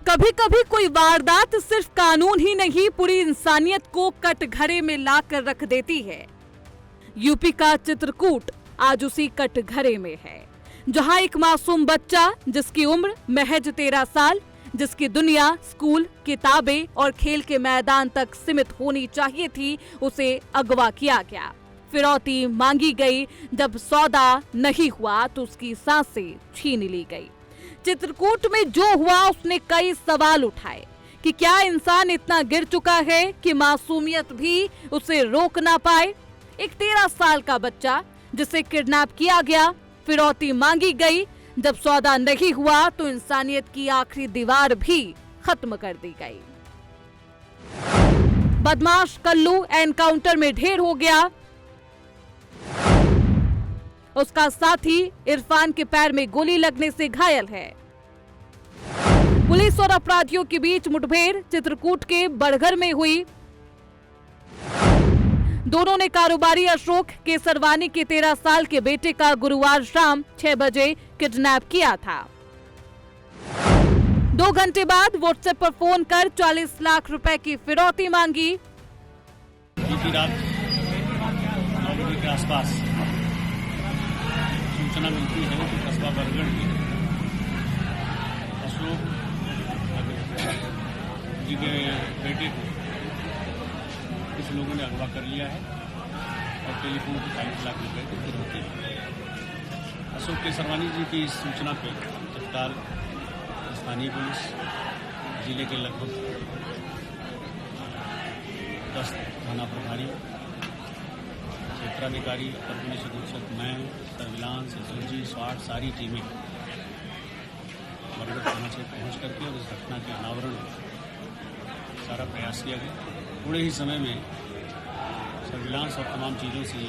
कभी कभी कोई वारदात सिर्फ कानून ही नहीं, पूरी इंसानियत को कटघरे में लाकर रख देती है। यूपी का चित्रकूट आज उसी कटघरे में है, जहां एक मासूम बच्चा जिसकी उम्र महज 13 साल, जिसकी दुनिया स्कूल, किताबें और खेल के मैदान तक सीमित होनी चाहिए थी, उसे अगवा किया गया। फिरौती मांगी गई, जब सौदा नहीं हुआ तो उसकी सांसें छीन ली गई। चित्रकूट में जो हुआ उसने कई सवाल उठाए कि क्या इंसान इतना गिर चुका है कि मासूमियत भी उसे रोक ना पाए। एक 13 साल का बच्चा जिसे किडनैप किया गया, फिरौती मांगी गई, जब सौदा नहीं हुआ तो इंसानियत की आखिरी दीवार भी खत्म कर दी गई। बदमाश कल्लू एनकाउंटर में ढेर हो गया। उसका साथी इरफान के पैर में गोली लगने से घायल है। पुलिस और अपराधियों के बीच मुठभेड़ चित्रकूट के बड़घर में हुई। दोनों ने कारोबारी अशोक केसरवानी के 13 साल के बेटे का गुरुवार शाम 6 बजे किडनैप किया था। 2 घंटे बाद व्हाट्सएप पर फोन कर 40 लाख रुपए की फिरौती मांगी। बीती रात 9 बजे के आसपास सूचना मिलती है कि कस्बा बरगढ़ में अशोक जी के बेटे को कुछ लोगों ने अगवा कर लिया है और टेलीफोन पर 40 लाख रुपए की फिरौती है। अशोक केसरवानी जी की इस सूचना पर तत्काल स्थानीय पुलिस, जिले के लगभग 10 थाना प्रभारी, क्षेत्राधिकारी, अपर पुलिस अधीक्षक, मैं, सर्विलांस, एसओजी, स्वाट, सारी टीमें बरगढ़ थाना से पहुंच करके और इस घटना के अनावरण सारा प्रयास किया गया। थोड़े ही समय में सर्विलांस और तमाम चीज़ों से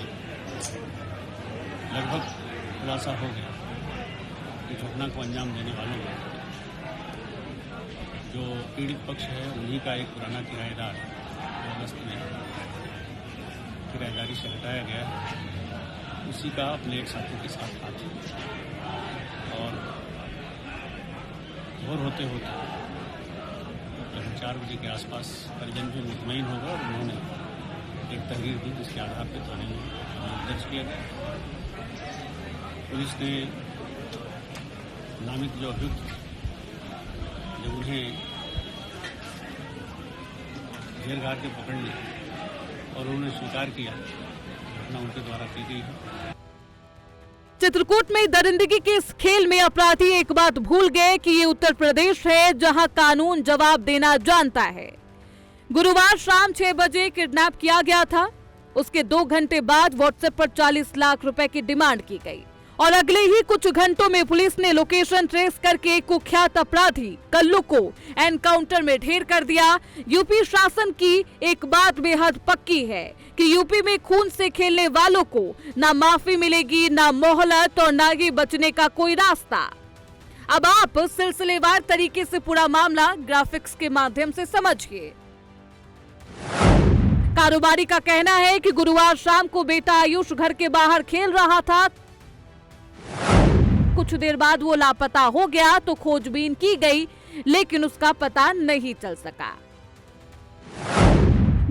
लगभग खुलासा हो गया कि घटना को अंजाम देने वालों में जो पीड़ित पक्ष है उन्हीं का एक पुराना किराएदार अगस्त में किराएदारी से हटाया गया है, उसी का अपने एक साथी के साथ हाथ और भोर होते होते लगभग 4 बजे के आसपास परिजन भी मुतमईन हो गए और उन्होंने एक तहरीर दी, जिसके आधार पर थाने में दर्ज किया गया। पुलिस ने नामित जो अभियुक्त जब उन्हें घेर घार के पकड़ लिया और उन्होंने स्वीकार किया, घटना उनके द्वारा की गई है। चित्रकूट में दरिंदगी के इस खेल में अपराधी एक बात भूल गए कि ये उत्तर प्रदेश है, जहां कानून जवाब देना जानता है। गुरुवार शाम 6 बजे किडनैप किया गया था। उसके 2 घंटे बाद व्हाट्सएप पर 40 लाख रुपए की डिमांड की गई और अगले ही कुछ घंटों में पुलिस ने लोकेशन ट्रेस करके कुख्यात अपराधी कल्लू को एनकाउंटर में ढेर कर दिया। यूपी शासन की एक बात बेहद पक्की है कि यूपी में खून से खेलने वालों को ना माफी मिलेगी, ना मोहलत और ना ही बचने का कोई रास्ता। अब आप सिलसिलेवार तरीके से पूरा मामला ग्राफिक्स के माध्यम से समझिए। कारोबारी का कहना है कि गुरुवार शाम को बेटा आयुष घर के बाहर खेल रहा था। कुछ देर बाद वो लापता हो गया तो खोजबीन की गई, लेकिन उसका पता नहीं चल सका।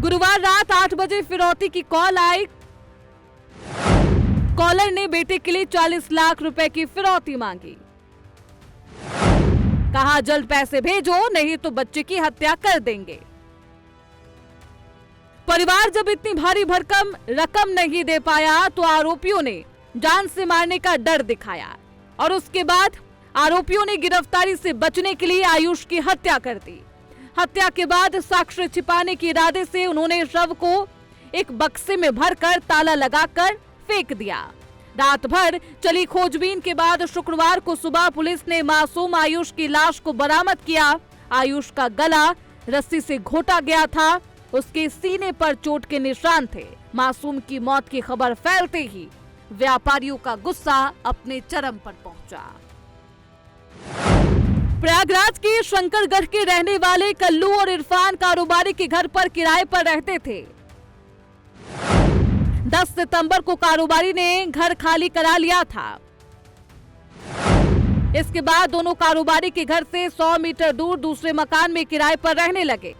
गुरुवार रात 8 बजे फिरौती की कॉल आई। कॉलर ने बेटे के लिए 40 लाख रुपए की फिरौती मांगी। कहा जल्द पैसे भेजो, नहीं तो बच्चे की हत्या कर देंगे। परिवार जब इतनी भारी भरकम रकम नहीं दे पाया तो आरोपियों ने जान से मारने का डर दिखाया और उसके बाद आरोपियों ने गिरफ्तारी से बचने के लिए आयुष की हत्या कर दी। हत्या के बाद साक्ष्य छिपाने के इरादे से उन्होंने शव को एक बक्से में भरकर ताला लगाकर फेंक दिया। रात भर चली खोजबीन के बाद शुक्रवार को सुबह पुलिस ने मासूम आयुष की लाश को बरामद किया। आयुष का गला रस्सी से घोटा गया था, उसके सीने पर चोट के निशान थे। मासूम की मौत की खबर फैलते ही व्यापारियों का गुस्सा अपने चरम पर पहुंचा। प्रयागराज के शंकरगढ़ के रहने वाले कल्लू और इरफान कारोबारी के घर पर किराए पर रहते थे। 10 सितंबर को कारोबारी ने घर खाली करा लिया था। इसके बाद दोनों कारोबारी के घर से 100 मीटर दूर दूसरे मकान में किराए पर रहने लगे।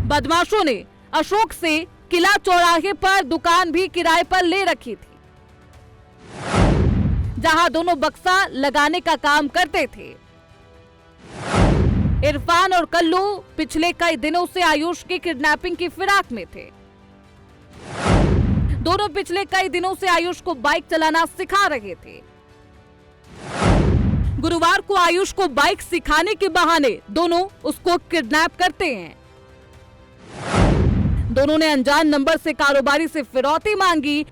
बदमाशों ने अशोक से किला चौराहे पर दुकान भी किराए पर ले रखी थी, जहां दोनों बक्सा लगाने का काम करते थे। इरफान और कल्लू पिछले कई दिनों से आयुष की किडनैपिंग की फिराक में थे। दोनों पिछले कई दिनों से आयुष को बाइक चलाना सिखा रहे थे। गुरुवार को आयुष को बाइक सिखाने के बहाने दोनों उसको किडनैप करते हैं। दोनों ने अनजान नंबर से कारोबारी से फिरौती मांगी।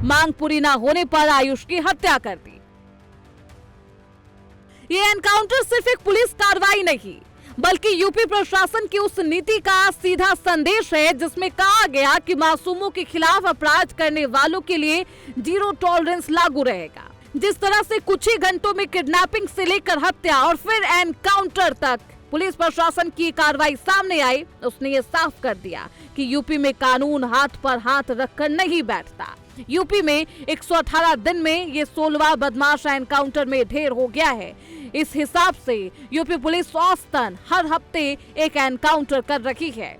मांग पूरी ना होने पर आयुष की हत्या कर दी। ये एनकाउंटर सिर्फ एक पुलिस कार्रवाई नहीं, बल्कि यूपी प्रशासन की उस नीति का सीधा संदेश है जिसमें कहा गया कि मासूमों के खिलाफ अपराध करने वालों के लिए जीरो टॉलरेंस लागू रहेगा। जिस तरह से कुछ ही घंटों में किडनैपिंग से लेकर हत्या और फिर एनकाउंटर तक पुलिस प्रशासन की कार्रवाई सामने आई, उसने ये साफ कर दिया कि यूपी में कानून हाथ पर हाथ रखकर नहीं बैठता। यूपी में 118 दिन में ये 16वां बदमाश एनकाउंटर में ढेर हो गया है। इस हिसाब से यूपी पुलिस औसतन हर हफ्ते एक एनकाउंटर कर रही है।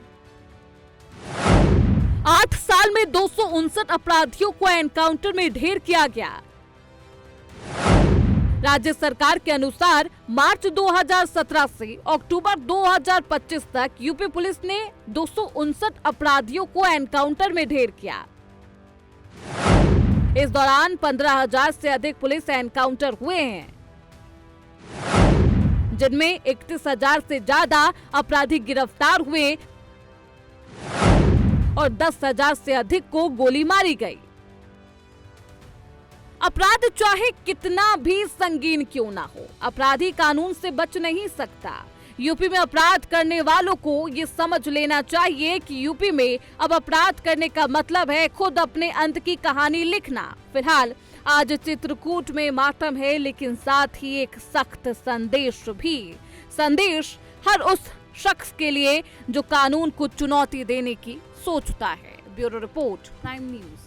8 साल में 259 अपराधियों को एनकाउंटर में ढेर किया गया। राज्य सरकार के अनुसार मार्च 2017 से अक्टूबर 2025 तक यूपी पुलिस ने 259 अपराधियों को एनकाउंटर में ढेर किया। इस दौरान 15,000 से अधिक पुलिस एनकाउंटर हुए हैं, जिनमें 31,000 से ज्यादा अपराधी गिरफ्तार हुए और 10,000 से अधिक को गोली मारी गई। अपराध चाहे कितना भी संगीन क्यों ना हो, अपराधी कानून से बच नहीं सकता। यूपी में अपराध करने वालों को ये समझ लेना चाहिए कि यूपी में अब अपराध करने का मतलब है खुद अपने अंत की कहानी लिखना। फिलहाल आज चित्रकूट में मातम है, लेकिन साथ ही एक सख्त संदेश भी। संदेश हर उस शख्स के लिए जो कानून को चुनौती देने की सोचता है। Bureau report, prime news.